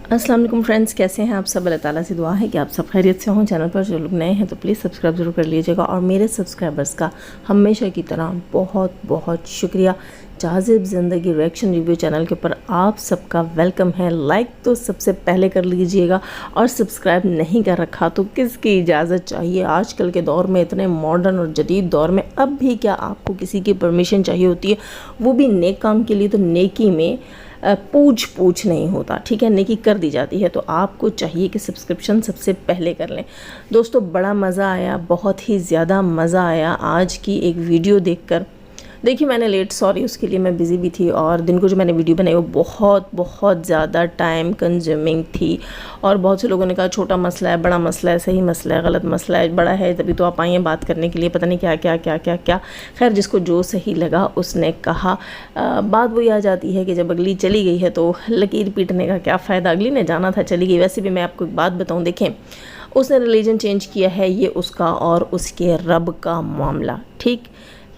अस्सलाम वालेकुम फ्रेंड्स, कैसे हैं आप सब। अल्लाह ताला से दुआ है कि आप सब खैरियत से हों। चैनल पर जो लोग नए हैं तो प्लीज़ सब्सक्राइब ज़रूर कर लीजिएगा और मेरे सब्सक्राइबर्स का हमेशा की तरह बहुत बहुत शुक्रिया। जाज़िब ज़िंदगी रिएक्शन रिव्यू चैनल के ऊपर आप सबका वेलकम है। लाइक तो सबसे पहले कर लीजिएगा और सब्सक्राइब नहीं कर रखा तो किसकी इजाज़त चाहिए। आजकल के दौर में, इतने मॉडर्न और जदीद दौर में, अब भी क्या आपको किसी की परमिशन चाहिए होती है, वो भी नेक काम के लिए। तो नेकी में पूछ नहीं होता, ठीक है, नेकी कर दी जाती है। तो आपको चाहिए कि सब्सक्रिप्शन सबसे पहले कर लें। दोस्तों बड़ा मज़ा आया, बहुत ही ज़्यादा मज़ा आया आज की एक वीडियो देखकर। देखिए मैंने लेट, सॉरी उसके लिए, मैं बिज़ी भी थी और दिन को जो मैंने वीडियो बनाई वो बहुत ज़्यादा टाइम कंज्यूमिंग थी। और बहुत से लोगों ने कहा छोटा मसला है, बड़ा मसला है, सही मसला है, गलत मसला है, बड़ा है तभी तो आप आई हैं बात करने के लिए, पता नहीं क्या क्या क्या क्या क्या। खैर जिसको जो सही लगा उसने कहा। बात वही आ जाती है कि जब अगली चली गई है तो लकीर पीटने का क्या फ़ायदा। अगली ने जाना था, चली गई। वैसे भी मैं आपको एक बात बताऊँ, देखें उसने रिलीजन चेंज किया है, ये उसका और उसके रब का मामला, ठीक।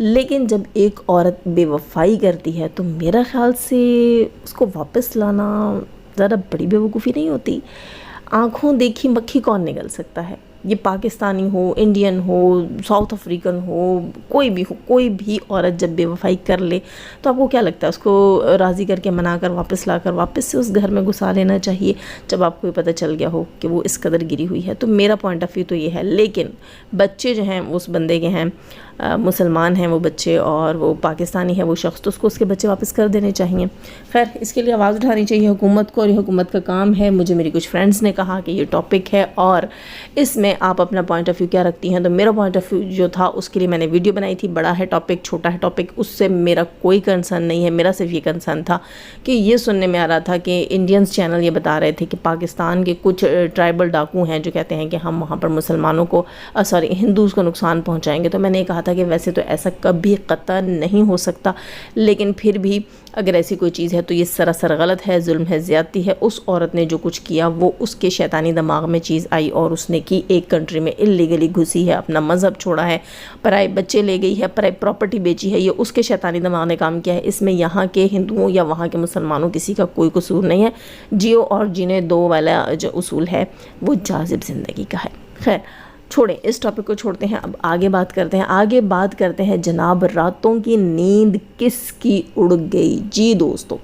लेकिन जब एक औरत बेवफाई करती है तो मेरा ख़्याल से उसको वापस लाना ज़्यादा बड़ी बेवकूफ़ी नहीं होती। आँखों देखी मक्खी कौन निगल सकता है। ये पाकिस्तानी हो, इंडियन हो, साउथ अफ्रीकन हो, कोई भी औरत जब बेवफाई कर ले तो आपको क्या लगता है, उसको राज़ी करके मनाकर वापस लाकर वापस से उस घर में घुसा लेना चाहिए जब आपको ये पता चल गया हो कि वो इस कदर गिरी हुई है। तो मेरा पॉइंट ऑफ व्यू तो ये है। लेकिन बच्चे जो हैं उस बंदे के हैं, मुसलमान हैं वो बच्चे और वो पाकिस्तानी है वो शख्स, तो उसको उसके बच्चे वापस कर देने चाहिए। खैर इसके लिए आवाज़ उठानी चाहिए हुकूमत को और ये हुकूमत का काम है। मुझे मेरी कुछ फ्रेंड्स ने कहा कि ये टॉपिक है और इसमें आप अपना पॉइंट ऑफ व्यू क्या रखती हैं। तो मेरा पॉइंट ऑफ व्यू जो था उसके लिए मैंने वीडियो बनाई थी। बड़ा है टॉपिक, छोटा है टॉपिक, उससे मेरा कोई कंसर्न नहीं है। मेरा सिर्फ ये कंसर्न था कि ये सुनने में आ रहा था कि इंडियंस चैनल ये बता रहे थे कि पाकिस्तान के कुछ ट्राइबल डाकू हैं जो कहते हैं कि हम वहाँ पर मुसलमानों को हिंदूज़ को नुकसान पहुँचाएंगे। तो मैंने कहा था कि वैसे तो ऐसा कभी कतई नहीं हो सकता, लेकिन फिर भी अगर ऐसी कोई चीज़ है तो ये सरासर गलत है, जुल्म है, ज़्यादती है। उस औरत ने जो कुछ किया वो उसके शैतानी दिमाग में चीज़ आई और उसने की, एक कंट्री में इल्लीगली घुसी है, अपना मज़हब छोड़ा है, पराए बच्चे ले गई है, पराई प्रॉपर्टी बेची है, ये उसके शैतानी दिमाग ने काम किया है। इसमें यहाँ के हिंदुओं या वहाँ के मुसलमानों किसी का कोई कसूर नहीं है। जियो और जीने दो वाला जो उसूल है वो जाज़िब ज़िंदगी का है। खैर छोड़ें, इस टॉपिक को छोड़ते हैं, अब आगे बात करते हैं जनाब, रातों की नींद किसकी उड़ गई। जी दोस्तों,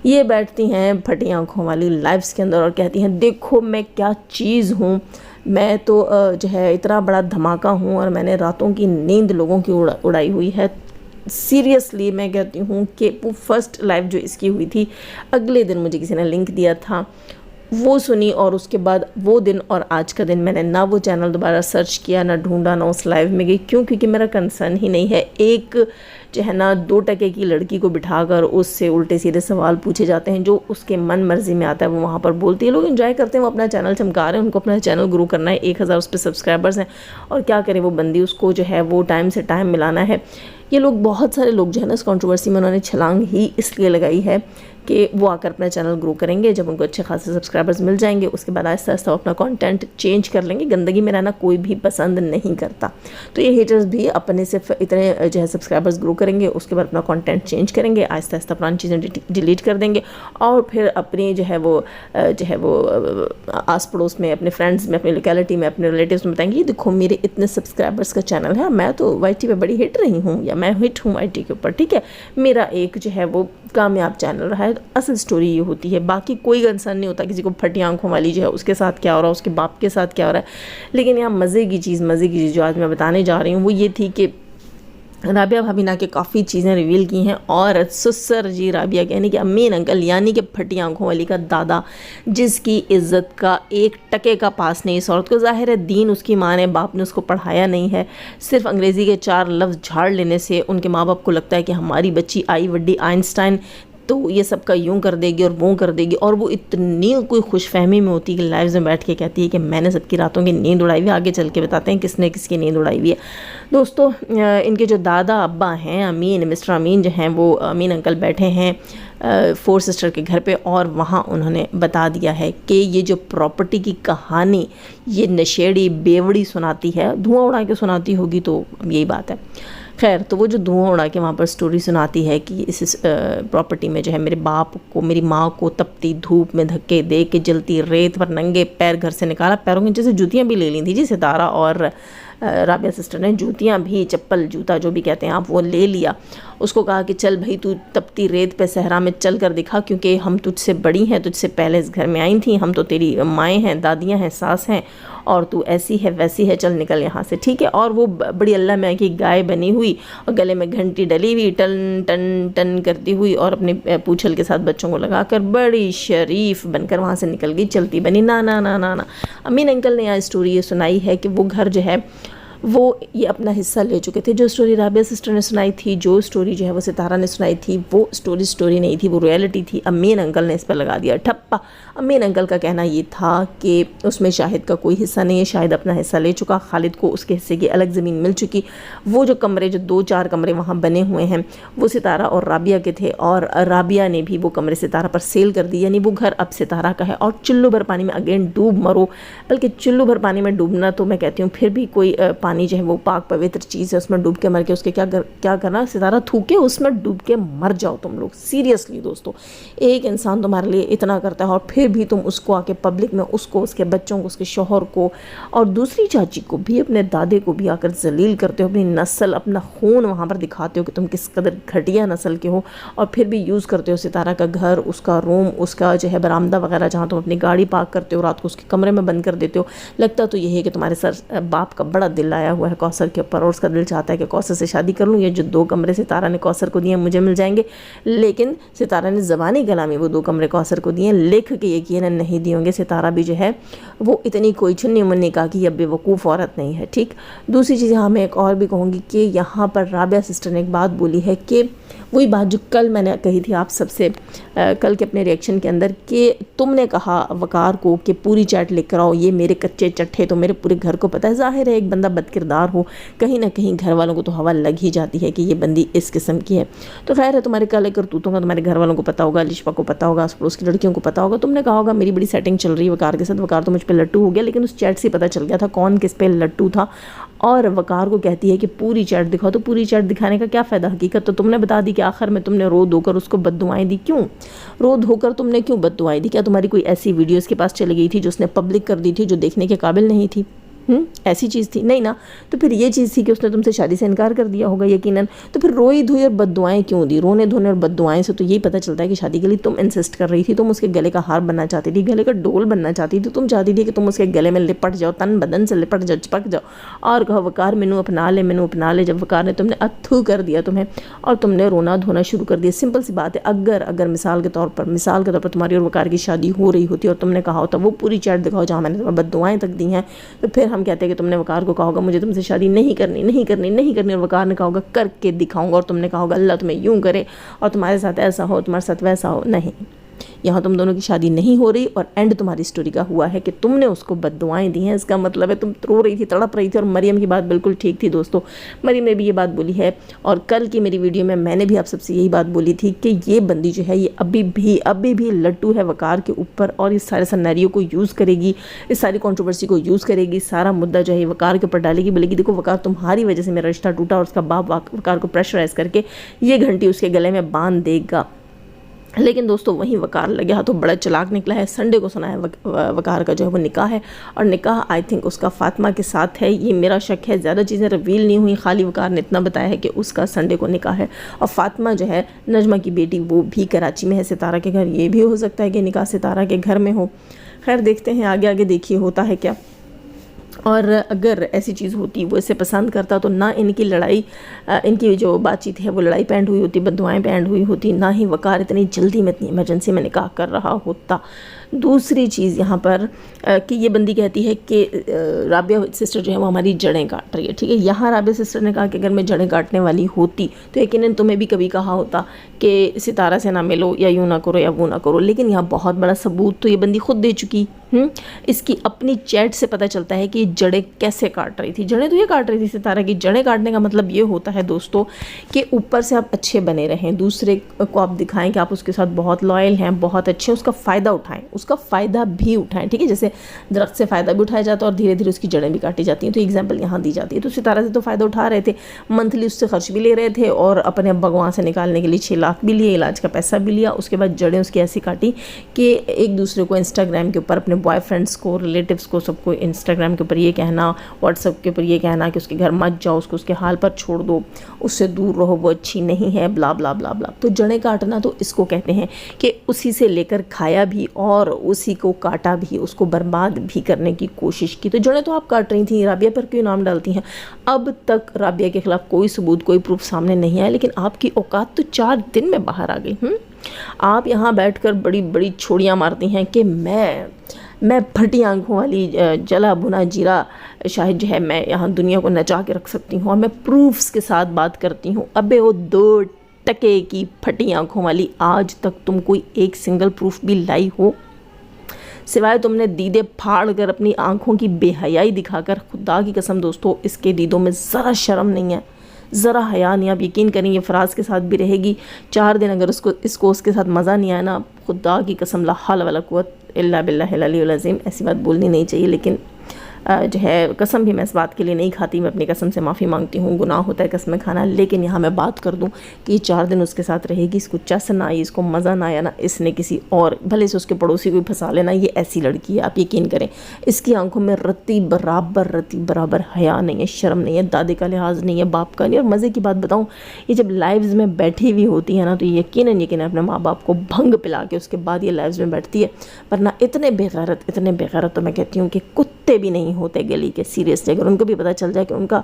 ये बैठती हैं फटी आंखों वाली लाइव्स के अंदर और कहती हैं देखो मैं क्या चीज़ हूँ, मैं तो जो है इतना बड़ा धमाका हूँ और मैंने रातों की नींद लोगों की उड़ाई हुई है। सीरियसली मैं कहती हूँ कि वो फर्स्ट लाइव जो इसकी हुई थी, अगले दिन मुझे किसी ने लिंक दिया था, वो सुनी और उसके बाद वो दिन और आज का दिन मैंने ना वो चैनल दोबारा सर्च किया, ना ढूंढा, ना उस लाइव में गई। क्यों? क्योंकि मेरा कंसर्न ही नहीं है। एक जो है ना 2 टके की लड़की को बिठाकर उससे उल्टे सीधे सवाल पूछे जाते हैं, जो उसके मन मर्जी में आता है वो वहाँ पर बोलती है। लोग एंजॉय करते हैं, वो अपना चैनल चमका रहे हैं, उनको अपना चैनल ग्रो करना है, 1000 उस पर सब्सक्राइबर्स हैं और क्या करें वो बंदी, उसको जो है वो टाइम से टाइम मिलाना है। ये लोग, बहुत सारे लोग जो है ना इस कंट्रोवर्सी में उन्होंने छलांग ही इसलिए लगाई है कि वो आकर अपना चैनल ग्रो करेंगे। जब उनको अच्छे खासे सब्सक्राइबर्स मिल जाएंगे उसके बाद आहिस्ता आहिस्ता अपना कंटेंट चेंज कर लेंगे। गंदगी में रहना कोई भी पसंद नहीं करता। तो ये हेटर्स भी अपने सिर्फ इतने जो है सब्सक्राइबर्स ग्रो करेंगे, उसके बाद अपना कंटेंट चेंज करेंगे, आहिस्ता आहिस्ता पुरानी चीज़ें डिलीट कर देंगे और फिर अपनी जो है वो आस पड़ोस में, अपने फ्रेंड्स में, अपनी लोकेलिटी में, अपने रिलेटिव्स में बताएंगे ये देखो मेरे इतने सब्सक्राइबर्स का चैनल है, मैं तो YT पे बड़ी हिट रही हूँ या मैं हिट हूँ YT के ऊपर, ठीक है, मेरा एक जो है वो कामयाब चैनल रहा है। असल स्टोरी ये होती है, बाकी कोई कंसर्न नहीं होता किसी को फटी आंखों वाली जो है उसके साथ क्या हो रहा है, उसके बाप के साथ क्या हो रहा है। लेकिन यहाँ मज़े की चीज़ जो आज मैं बताने जा रही हूँ वो ये थी कि राबिया भाभी ने के काफ़ी चीज़ें रिवील की हैं और ससुर जी राबिया यानी कि अमीन अंकल यानी कि फटी आंखों वाली का दादा, जिसकी इज़्ज़त का 1 टके का पास नहीं इस औरत को। ज़ाहिर है दीन उसकी माँ ने, बाप ने उसको पढ़ाया नहीं है। सिर्फ अंग्रेज़ी के 4 लफ्ज़ झाड़ लेने से उनके माँ बाप को लगता है कि हमारी बच्ची आई वड्डी आइंस्टाइन तो ये सब का यूँ कर देगी और वो कर देगी। और वो इतनी कोई खुशफहमी में होती है कि लाइव में बैठ के कहती है कि मैंने सबकी रातों की नींद उड़ाई हुई है। आगे चल के बताते हैं किसने किसकी नींद उड़ाई हुई है। दोस्तों इनके जो दादा अब्बा हैं अमीन, मिस्टर अमीन जो हैं वो अमीन अंकल बैठे हैं 4 सिस्टर के घर पे और वहाँ उन्होंने बता दिया है कि ये जो प्रॉपर्टी की कहानी ये नशेड़ी बेवड़ी सुनाती है, धुआं उड़ा के सुनाती होगी तो यही बात है। खैर, तो वो जो धुआं उड़ा के वहाँ पर स्टोरी सुनाती है कि इस प्रॉपर्टी में जो है मेरे बाप को, मेरी माँ को तपती धूप में धक्के दे के जलती रेत पर नंगे पैर घर से निकाला, पैरों के नीचे से जूतियाँ भी ले ली थी जी सितारा और राबिया सिस्टर ने, जूतियाँ भी, चप्पल जूता जो भी कहते हैं आप, वो ले लिया। उसको कहा कि चल भाई तू तपती रेत पे सहरा में चल कर दिखा, क्योंकि हम तुझसे बड़ी हैं, तुझसे पहले इस घर में आई थी, हम तो तेरी माएँ हैं, दादियाँ हैं, सास हैं, और तू ऐसी है वैसी है, चल निकल यहाँ से, ठीक है। और वो बड़ी अल्लाह में की गाय बनी हुई और गले में घंटी डली हुई, टन टन टन करती हुई और अपने पूंछल के साथ बच्चों को लगाकर बड़ी शरीफ बनकर वहाँ से निकल गई, चलती बनी। ना ना ना ना ना, अमीन अंकल ने यहाँ स्टोरी ये सुनाई है कि वो घर जो है वो ये अपना हिस्सा ले चुके थे। जो स्टोरी राबिया सिस्टर ने सुनाई थी, जो स्टोरी जो है वो सितारा ने सुनाई थी, वो स्टोरी नहीं थी, वो रियलिटी थी। अमीन अंकल ने इस पर लगा दिया ठप्पा। अमीन अंकल का कहना ये था कि उसमें शाहिद का कोई हिस्सा नहीं है, शाहिद अपना हिस्सा ले चुका, खालिद को उसके हिस्से की अलग ज़मीन मिल चुकी। वो जो कमरे, जो 2-4 कमरे वहाँ बने हुए हैं, वो सितारा और राबिया के थे, और राबिया ने भी वो कमरे सितारा पर सेल कर दी, यानी वो घर अब सितारा का है। और चुल्लू भर पानी में अगेन डूब मरो, बल्कि चुल्लू भर पानी में डूबना तो मैं कहती हूँ फिर भी कोई पानी जो है वो पाक पवित्र चीज़ है, उसमें डूब के मर के उसके क्या करना, सितारा थूके उसमें डूब के मर जाओ तुम लोग। सीरियसली दोस्तों, एक इंसान तुम्हारे लिए इतना करता है और फिर भी तुम उसको आके पब्लिक में, उसको, उसके बच्चों को, उसके शौहर को और दूसरी चाची को भी, अपने दादे को भी आकर जलील करते हो, अपनी नस्ल, अपना खून वहाँ पर दिखाते हो कि तुम किस कदर घटिया नस्ल के हो, और फिर भी यूज़ करते हो सितारा का घर, उसका रूम, उसका जो है बरामदा वगैरह जहाँ तुम अपनी गाड़ी पार्क करते हो, रात को उसके कमरे में बंद कर देते हो। लगता तो यही है कि तुम्हारे सर बाप का बड़ा दिल आया हुआ है कौसर के ऊपर, और उसका दिल चाहता है कि कौसर से शादी कर लूँ, ये जो 2 कमरे सितारा ने कौसर को दिए मुझे मिल जाएंगे। लेकिन सितारा ने ज़बानी कलामी वो 2 कमरे कौसर को दिए, लिख के यकीनन नहीं दिए होंगे। सितारा भी जो है वो इतनी कोई छुन्नी मुन्नी का कि अब बेवकूफ़ औरत नहीं है, ठीक। दूसरी चीज़ यहाँ मैं एक और भी कहूँगी कि यहाँ पर राबिया सिस्टर ने एक बात बोली है कि वही बात जो कल मैंने कही थी आप सबसे, कल के अपने रिएक्शन के अंदर, कि तुमने कहा वकार को कि पूरी चैट लेकर आओ, ये मेरे कच्चे चट्टे तो मेरे पूरे घर को पता है। ज़ाहिर है एक बंदा बदकिरदार हो, कहीं ना कहीं घर वालों को तो हवा लग ही जाती है कि ये बंदी इस किस्म की है। तो खैर है, तुम्हारे काले करतूतों का तुम्हारे घर वालों को पता होगा, लिशपा को पता होगा, आस पड़ोस की लड़कियों को पता होगा। तुमने कहा होगा मेरी बड़ी सेटिंग चल रही है वकार के साथ, वकार तो मुझ पर लट्टू हो गया, लेकिन उस चैट से पता चल गया था कौन किस पे लट्टू था। और वकार को कहती है कि पूरी चैट दिखाओ, तो पूरी चैट दिखाने का क्या फ़ायदा, हकीकत तो तुमने बता दी कि आखिर में तुमने रो धोकर उसको बद्दुआएं दी। क्यों रो धोकर तुमने क्यों बद्दुआएं दी? क्या तुम्हारी कोई ऐसी वीडियो इसके पास चली गई थी जो उसने पब्लिक कर दी थी, जो देखने के काबिल नहीं थी? ऐसी चीज़ थी नहीं ना। तो फिर ये चीज़ थी कि उसने तुमसे शादी से इनकार कर दिया होगा यकीनन। तो फिर रोई धोई और बद्दुआएं क्यों दी? रोने धोने और बद्दुआएं से तो यही पता चलता है कि शादी के लिए तुम इंसिस्ट कर रही थी, तुम उसके गले का हार बनना चाहती थी, गले का डोल बनना चाहती थी, तुम चाहती थी कि तुम उसके गले में लिपट जाओ, तन बदन से लिपट जाओ, चिपक जाओ और कहो वकार मैनू अपना ले, मैनू अपना ले। जब वकार ने तुमने अथू कर दिया तुम्हें और तुमने रोना धोना शुरू कर दिया। सिंपल सी बात है, अगर मिसाल के तौर पर तुम्हारी और वकार की शादी हो रही होती और तुमने कहा होता वो पूरी चैट दिखाओ जहाँ मैंने तुम्हें बद्दुआएं तक दी हैं, तो फिर हम कहते हैं कि तुमने वकार को कहा होगा मुझे तुमसे शादी नहीं करनी, और वकार ने कहा होगा करके दिखाऊंगा, और तुमने कहा होगा अल्लाह तुम्हें यूं करे और तुम्हारे साथ ऐसा हो, तुम्हारे साथ वैसा हो। नहीं, यहाँ तुम दोनों की शादी नहीं हो रही और एंड तुम्हारी स्टोरी का हुआ है कि तुमने उसको बद्दुआएं दी हैं। इसका मतलब है तुम रो रही थी, तड़प रही थी। और मरियम की बात बिल्कुल ठीक थी दोस्तों, मरियम ने भी ये बात बोली है और कल की मेरी वीडियो में मैंने भी आप सबसे यही बात बोली थी कि ये बंदी जो है ये अभी भी लट्टू है वकार के ऊपर और इस सारे सिनेरियो को यूज़ करेगी, इस सारी कंट्रोवर्सी को यूज़ करेगी, सारा मुद्दा जो है वकार के ऊपर डालेगी। बोलेगी देखो वकार तुम्हारी वजह से मेरा रिश्ता टूटा, और उसका बाप वकार को प्रेशराइज करके ये घंटी उसके गले में बांध देगा। लेकिन दोस्तों वहीं वकार लग गया तो बड़ा चलाक निकला है। संडे को सुना है वकार का जो है वो निकाह है, और निकाह आई थिंक उसका फातिमा के साथ है, ये मेरा शक है। ज़्यादा चीज़ें रिवील नहीं हुई, खाली वकार ने इतना बताया है कि उसका संडे को निकाह है। और फातिमा जो है नजमा की बेटी, वो भी कराची में है सितारा के घर। ये भी हो सकता है कि निकाह सितारा के घर में हो। खैर देखते हैं आगे देखिए होता है क्या। और अगर ऐसी चीज़ होती, वो इसे पसंद करता, तो ना इनकी लड़ाई, इनकी जो बातचीत है वो लड़ाई पैंट हुई होती, बद्दुआएं पैंट हुई होती, ना ही वकार इतनी जल्दी में, इतनी इमरजेंसी में निकाह कर रहा होता। दूसरी चीज़ यहाँ पर कि ये बंदी कहती है कि राबिया सिस्टर जो है वो हमारी जड़ें काट रही है, ठीक है। यहाँ राबिया सिस्टर ने कहा कि अगर मैं जड़ें काटने वाली होती तो यकीनन तुम्हें भी कभी कहा होता कि सितारा से ना मिलो, या यूँ ना करो या वो ना करो। लेकिन यहाँ बहुत बड़ा सबूत तो ये बंदी खुद दे चुकी। इसकी अपनी चैट से पता चलता है कि जड़ें कैसे काट रही थी। जड़ें तो ये काट रही थी सितारा की। जड़ें काटने का मतलब ये होता है दोस्तों कि ऊपर से आप अच्छे बने रहें, दूसरे को आप दिखाएं कि आप उसके साथ बहुत लॉयल हैं, बहुत अच्छे, उसका फ़ायदा उठाएं, اس کا فائدہ بھی اٹھائیں، ٹھیک ہے؟ جیسے درخت سے فائدہ بھی اٹھایا جاتا ہے اور دھیرے دھیرے اس کی جڑیں بھی کاٹی جاتی ہیں، تو ایگزامپل یہاں دی جاتی ہے۔ تو ستارہ سے تو فائدہ اٹھا رہے تھے، منتھلی اس سے خرچ بھی لے رہے تھے اور اپنے ابا کو وہاں سے نکالنے کے لیے 6 لاکھ بھی لیے، علاج کا پیسہ بھی لیا، اس کے بعد جڑیں اس کی ایسی کاٹی کہ ایک دوسرے کو انسٹاگرام کے اوپر اپنے بوائے فرینڈس کو، ریلیٹیوز کو، سب کو انسٹاگرام کے اوپر یہ کہنا، واٹس ایپ کے اوپر یہ کہنا کہ اس کے گھر مت جاؤ، اس کو اس کے حال پر چھوڑ دو، اس سے دور رہو، وہ اچھی نہیں ہے، بلا بلا بلا بلا۔ تو جڑیں کاٹنا تو اس کو کہتے ہیں کہ اسی سے لے کر کھایا بھی اور اسی کو کاٹا بھی، اس کو برباد بھی کرنے کی کوشش کی۔ تو جڑیں تو آپ کاٹ رہی تھیں، رابعہ پر کیوں نام ڈالتی ہیں؟ اب تک رابعہ کے خلاف کوئی ثبوت، کوئی پروف سامنے نہیں آیا، لیکن آپ کی اوقات تو 4 دن میں باہر آ گئی۔ آپ یہاں بیٹھ کر بڑی بڑی چھوڑیاں مارتی ہیں کہ میں پھٹی آنکھوں والی جلا بنا جیرا شاہد جو ہے میں یہاں دنیا کو نچا کے رکھ سکتی ہوں اور میں پروفز کے ساتھ بات کرتی ہوں۔ ابے وہ 2 ٹکے کی پھٹی آنکھوں والی، آج تک تم کوئی ایک سنگل پروف بھی لائی ہو؟ سوائے تم نے دیدے پھاڑ کر اپنی آنکھوں کی بے حیائی دکھا کر، خدا کی قسم دوستو اس کے دیدوں میں ذرا شرم نہیں ہے، ذرا حیا نہیں۔ آپ یقین کریں یہ فراز کے ساتھ بھی رہے گی 4 دن، اگر اس کو اس کے ساتھ مزہ نہیں آیا نا، خدا کی قسم لا حول ولا قوت الا باللہ العلی العظیم، ایسی بات بولنی نہیں چاہیے، لیکن جو ہے قسم بھی میں اس بات کے لیے نہیں کھاتی، میں اپنی قسم سے معافی مانگتی ہوں، گناہ ہوتا ہے قسمیں کھانا، لیکن یہاں میں بات کر دوں کہ یہ 4 دن اس کے ساتھ رہے گی، اس کو چس نہ آئی، اس کو مزہ نہ آیا نا، اس نے کسی اور بھلے سے اس کے پڑوسی کو پھنسا لینا، یہ ایسی لڑکی ہے، آپ یقین کریں اس کی آنکھوں میں رتی برابر حیا نہیں ہے، شرم نہیں ہے، دادے کا لحاظ نہیں ہے، باپ کا نہیں۔ اور مزے کی بات بتاؤں، یہ جب لائیوز میں بیٹھی ہوئی ہوتی ہے نا، تو یقیناً اپنے ماں باپ کو بھنگ پلا کے اس کے بعد یہ لائیوز میں بیٹھتی ہے، ورنہ اتنے بے غیرت تو میں کہتی ہوں کہ کتے بھی نہیں ہوتے گلی کے، سیریسلی۔ اگر ان کو بھی پتہ چل جائے کہ ان کا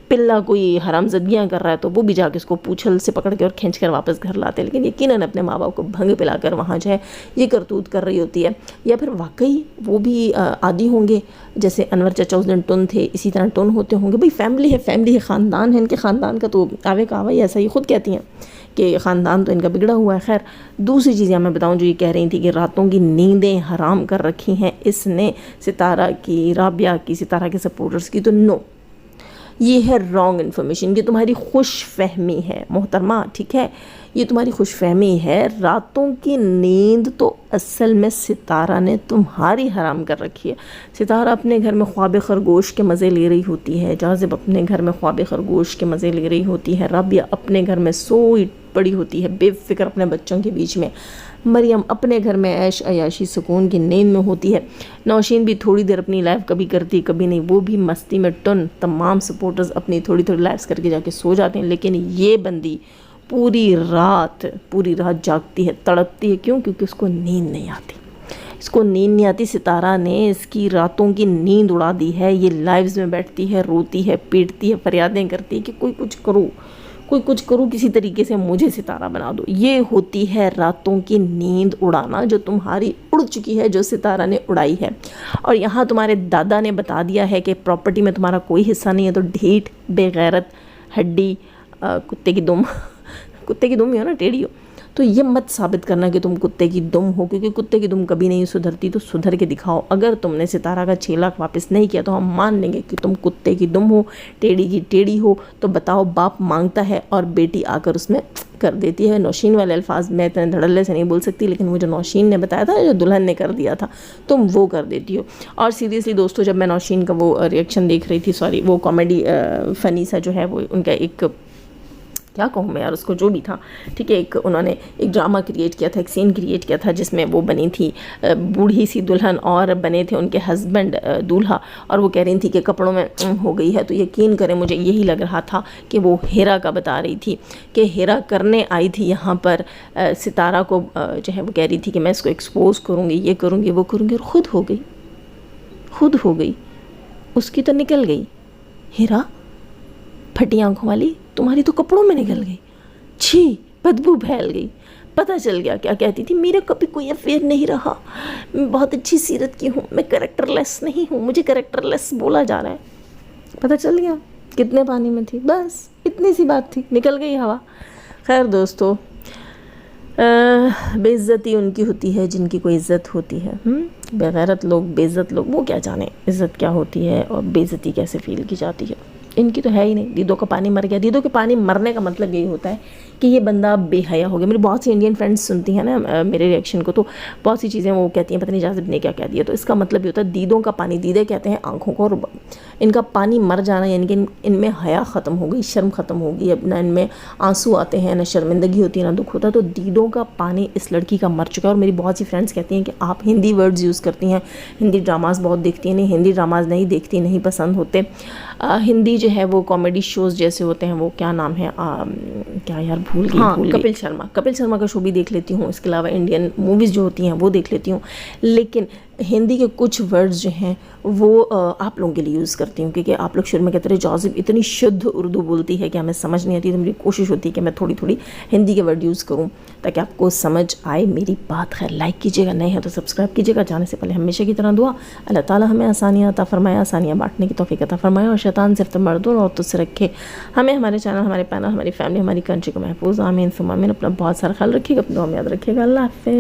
پلا کوئی حرام زدگیاں کر رہا ہے تو وہ بھی جا کے اس کو پوچھل سے پکڑ کے اور کھینچ کر واپس گھر لاتے ہیں، لیکن یقیناً اپنے ماں باپ کو بھنگ پلا کر وہاں جو ہے یہ کرتوت کر رہی ہوتی ہے۔ یا پھر واقعی وہ بھی عادی ہوں گے، جیسے انور چچا اس دن ٹن تھے، اسی طرح ٹن ہوتے ہوں گے۔ بھئی فیملی ہے، خاندان ہے، ان کے خاندان کا تو آوے کا آوا ہی ایسا، ہی خود کہتی ہیں کہ خاندان تو ان کا بگڑا ہوا ہے۔ خیر دوسری چیزیں میں بتاؤں جو یہ کہہ رہی تھی کہ راتوں کی نیندیں حرام کر رکھی ہیں اس نے ستارہ کی، رابعہ کی، ستارہ کے سپورٹرز کی، تو نو، یہ ہے رانگ انفارمیشن، یہ تمہاری خوش فہمی ہے محترمہ، ٹھیک ہے؟ یہ تمہاری خوش فہمی ہے۔ راتوں کی نیند تو اصل میں ستارہ نے تمہاری حرام کر رکھی ہے۔ ستارہ اپنے گھر میں خواب خرگوش کے مزے لے رہی ہوتی ہے، جاذب اپنے گھر میں خواب خرگوش کے مزے لے رہی ہوتی ہے، رابعہ اپنے گھر میں سوئی پڑی ہوتی ہے بے فکر اپنے بچوں کے بیچ میں، مریم اپنے گھر میں عیش عیاشی سکون کی نیند میں ہوتی ہے، نوشین بھی تھوڑی دیر اپنی لائف کبھی کرتی کبھی نہیں، وہ بھی مستی میں ٹن، تمام سپورٹرز اپنی تھوڑی لائفز کر کے جا کے سو جاتے ہیں، لیکن یہ بندی پوری رات جاگتی ہے، تڑپتی ہے۔ کیونکہ اس کو نیند نہیں آتی، اس کو نیند نہیں آتی۔ ستارہ نے اس کی راتوں کی نیند اڑا دی ہے، یہ لائیوز میں بیٹھتی ہے، روتی ہے، پیٹتی ہے، فریادیں کرتی ہے کہ کوئی کچھ کرو، کسی طریقے سے مجھے ستارہ بنا دو۔ یہ ہوتی ہے راتوں کی نیند اڑانا، جو تمہاری اڑ چکی ہے، جو ستارہ نے اڑائی ہے۔ اور یہاں تمہارے دادا نے بتا دیا ہے کہ پراپرٹی میں تمہارا کوئی حصہ نہیں ہے، تو ڈھیٹ، بے غیرت، ہڈی، کتے کی دم ہی ہو نا، ٹیڑھی ہو، تو یہ مت ثابت کرنا کہ تم کتے کی دم ہو، کیونکہ کتے کی دم کبھی نہیں سدھرتی، تو سدھر کے دکھاؤ۔ اگر تم نے ستارہ کا 6 لاکھ واپس نہیں کیا تو ہم مان لیں گے کہ تم کتے کی دم ہو، ٹیڑھی کی ٹیڑھی ہو۔ تو بتاؤ، باپ مانگتا ہے اور بیٹی آ کر اس میں کر دیتی ہے۔ نوشین والے الفاظ میں اتنے دھڑلے سے نہیں بول سکتی، لیکن وہ جو نوشین نے بتایا تھا، جو دلہن نے کر دیا تھا، تم وہ کر دیتی ہو۔ اور سیریسلی دوستو، جب میں نوشین کا وہ ریئیکشن دیکھ رہی تھی، وہ کامیڈی فنی سا جو ہے، وہ ان کا ایک، کیا کہوں میں یار اس کو، جو بھی تھا، ٹھیک ہے، انہوں نے ایک ڈرامہ کریٹ کیا تھا، ایک سین کریٹ کیا تھا، جس میں وہ بنی تھی بوڑھی سی دلہن اور بنے تھے ان کے ہسبینڈ دولہا، اور وہ کہہ رہی تھی کہ کپڑوں میں ہو گئی ہے۔ تو یقین کریں مجھے یہی لگ رہا تھا کہ وہ ہیرا کا بتا رہی تھی، کہ ہیرا کرنے آئی تھی یہاں پر ستارہ کو، جو ہے وہ کہہ رہی تھی کہ میں اس کو ایکسپوز کروں گی، یہ کروں گی، وہ کروں گی، اور خود ہو گئی، اس کی تو نکل گئی۔ ہیرا پھٹی آنکھوں والی، تمہاری تو کپڑوں میں نکل گئی، چھی، بدبو پھیل گئی۔ پتہ چل گیا کیا کہتی تھی، میرا کبھی کوئی افیئر نہیں رہا، میں بہت اچھی سیرت کی ہوں، میں کریکٹر لیس نہیں ہوں، مجھے کریکٹر لیس بولا جا رہا ہے۔ پتہ چل گیا کتنے پانی میں تھی، بس اتنی سی بات تھی، نکل گئی ہوا۔ خیر دوستو، بے عزتی ان کی ہوتی ہے جن کی کوئی عزت ہوتی ہے، بے غیرت لوگ، بے عزت لوگ، وہ کیا جانے عزت کیا ہوتی ہے اور بے عزتی کیسے فیل کی جاتی ہے، ان کی تو ہے ہی نہیں۔ دیدوں کا پانی مر گیا، دیدوں کے پانی مرنے کا مطلب یہی ہوتا ہے کہ یہ بندہ بے حیا ہو گیا. میری بہت سی انڈین فرینڈس سنتی ہیں نا میرے ریئیکشن کو, تو بہت سی چیزیں وہ کہتی ہیں پتہ نہیں جاذب نے کیا کہہ دیا. تو اس کا مطلب یہ ہوتا ہے دیدوں کا پانی, دیدے کہتے ہیں آنکھوں کو, اور ان کا پانی مر جانا یعنی کہ ان میں حیا ختم ہو گئی, شرم ختم ہو گئی, اب نہ ان میں آنسو آتے ہیں, نہ شرمندگی ہوتی ہے, نہ دکھ ہوتا. تو دیدوں کا پانی اس لڑکی کا مر چکا ہے. اور میری بہت سی فرینڈس کہتی ہیں کہ آپ ہندی ورڈز یوز کرتی ہیں, ہندی ڈراماز بہت دیکھتی ہیں. نہیں, ہندی ڈراماز نہیں دیکھتی, نہیں پسند ہوتے. ہندی جو ہے وہ کامیڈی شوز جیسے ہوتے ہیں, وہ کیا نام ہے, کیا یار بھول گئی, کپل شرما کا شو بھی دیکھ لیتی ہوں. اس کے علاوہ انڈین موویز جو ہوتی ہیں وہ دیکھ لیتی ہوں. لیکن ہندی کے کچھ ورڈز جو ہیں وہ آپ لوگوں کے لیے یوز کرتی ہوں, کیونکہ آپ لوگ شروع میں کہتے رہے جاذب اتنی شدھ اردو بولتی ہے کہ ہمیں سمجھ نہیں آتی. تو میری کوشش ہوتی ہے کہ میں تھوڑی تھوڑی ہندی کے ورڈ یوز کروں تاکہ آپ کو سمجھ آئے میری بات. خیر, لائک کیجیے گا, نئے ہیں تو سبسکرائب کیجیے گا. جانے سے پہلے ہمیشہ کی طرح دعا, اللہ تعالیٰ ہمیں آسانیاں عطا فرمائے, آسانیاں بانٹنے کی توفیق عطا فرمائے, اور شیطان صرف مردوں اور عورتوں سے رکھے ہمیں, ہمارے چینل, ہمارے پینل, ہماری فیملی, ہماری کنٹری کو محفوظ. آمین ثم آمین. اپنا بہت سارا خیال رکھیے گا, اپنا دعا میں یاد رکھیے گا. اللہ حافظ.